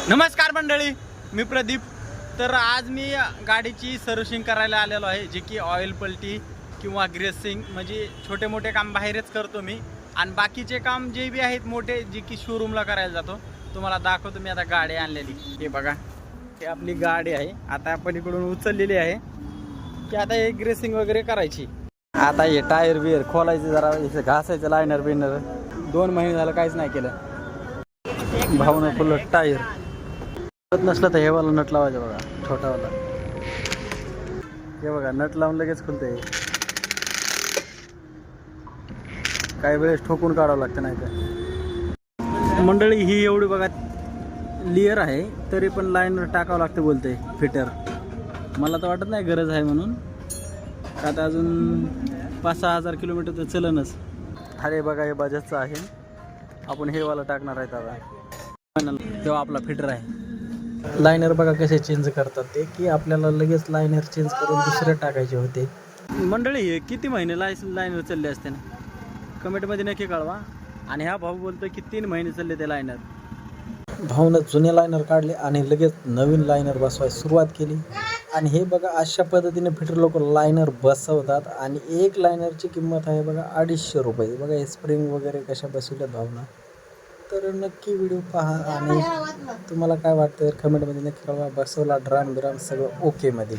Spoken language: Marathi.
नमस्कार मंडळी, मी प्रदीप. तर आज मी गाडीची सर्व्हिसिंग करायला आलेलो आहे, जे की ऑइल पलटी किंवा ग्रेसिंग म्हणजे छोटे मोठे काम बाहेरच करतो मी. आणि बाकीचे काम जे बी आहेत मोठे, जे की शोरूमला करायला जातो. तुम्हाला दाखवतो मी आता गाडी आणलेली. हे बघा, हे आपली गाडी आहे. आता आपण इकडून उचललेली आहे की आता हे ग्रेसिंग वगैरे करायची. आता हे टायर बियर खोलायचं, जरा इथं घासायचं, लायनर बिनर. 2 महिने झालं काहीच नाही केलं. भावना फुल टायर नसलं तर हे वाला नट लावायचं बघा, छोटावाला. हे बघा, नट लावून लगेच खुलते. काही वेळेस ठोकून काढावं लागतं, नाही तर मंडळी ही एवढी बघा लेअर आहे, तरी पण लाईनवर टाकावं लागतं बोलते फिटर. मला तर वाटत नाही गरज आहे म्हणून, का आता अजून 5-6 हजार किलोमीटर तर चलनच. अरे बघा, हे बजाजचं आहे. आपण हे वाला टाकणार आहेत आता. तेव्हा आपला फिटर आहे. लायनर बघा कसे चेंज करतात ते, की आपल्याला लगेच लायनर चेंज करून दुसरे टाकायचे होते. मंडळी हे किती महिने लायनर चालले असते ना, कमेंटमध्ये नक्की कळवा. आणि हा भाऊ बोलतो की 3 महिने चालले ते लायनर. भाऊनं जुने लायनर काढले आणि लगेच नवीन लायनर बसवायला सुरुवात केली. आणि हे बघा, अशा पद्धतीने फिटर लोक लायनर बसवतात. आणि एक लायनरची किंमत आहे बघा 250 रुपये. बघा हे स्प्रिंग वगैरे कशा बसवल्यात भावना. तर नक्की व्हिडिओ पहा आणि तुम्हाला काय वाटतं कमेंटमध्ये नक्की कळवा. बसवला ड्राम बिराम सगळं ओके मध्ये.